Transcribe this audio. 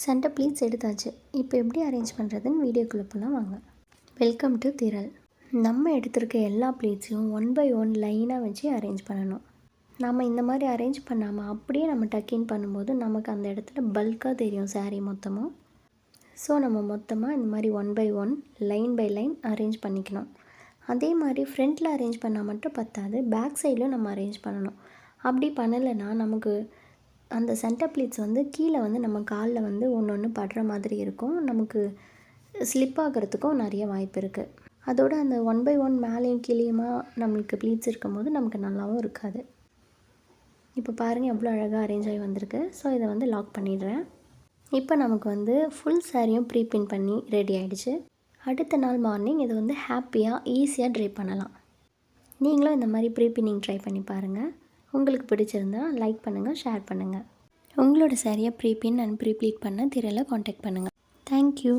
Centre pleats எடுத்தாச்சு. இப்போ எப்படி அரேஞ்ச் பண்ணுறதுன்னு வீடியோக்குள்ளே போகலாம் வாங்க. வெல்கம் டு திரள். நம்ம எடுத்திருக்க எல்லா ப்ளீட்ஸையும் 1 பை 1 லைனாக வச்சு அரேஞ்ச் பண்ணணும். நம்ம இந்த மாதிரி அரேஞ்ச் பண்ணாமல் அப்படியே நம்ம டக்கின் பண்ணும்போது நமக்கு அந்த இடத்துல பல்காக தெரியும் சாரீ மொத்தமும். ஸோ நம்ம மொத்தமாக இந்த மாதிரி 1 by 1 line by line arrange பண்ணிக்கணும். அதே மாதிரி ஃப்ரண்ட்டில் அரேஞ்ச் பண்ணால் மட்டும் பத்தாது, பேக் சைடில் நம்ம அரேஞ்ச் பண்ணணும். அப்படி பண்ணலைன்னா நமக்கு அந்த சென்டர் ப்ளீட்ஸ் கீழே நம்ம காலில் ஒன்று படுற மாதிரி இருக்கும். நமக்கு ஸ்லிப் ஆகிறதுக்கும் நிறைய வாய்ப்பு இருக்குது. அதோட அந்த 1 பை 1 மேலேயும் கீழேயுமா நம்மளுக்கு ப்ளீட்ஸ் இருக்கும்போது நமக்கு நல்லாவும் இருக்காது. இப்போ பாருங்கள் எவ்வளோ அழகாக அரேஞ்ச் ஆகி வந்திருக்கு. ஸோ இதை லாக் பண்ணிடுறேன். இப்போ நமக்கு ஃபுல் சாரியும் ப்ரீபின் பண்ணி ரெடி ஆகிடுச்சு. அடுத்த நாள் மார்னிங் இதை ஹாப்பியாக ஈஸியாக ட்ரை பண்ணலாம். நீங்களும் இந்த மாதிரி ப்ரீபின்னிங் ட்ரை பண்ணி பாருங்கள். உங்களுக்கு பிடிச்சிருந்தா லைக் பண்ணுங்கள், ஷேர் பண்ணுங்கள். உங்களோட சாரியை ப்ரீபின் அண்ட் ப்ரீப்ளீட் பண்ண திரையில் காண்டாக்ட் பண்ணுங்கள். தேங்க்யூ.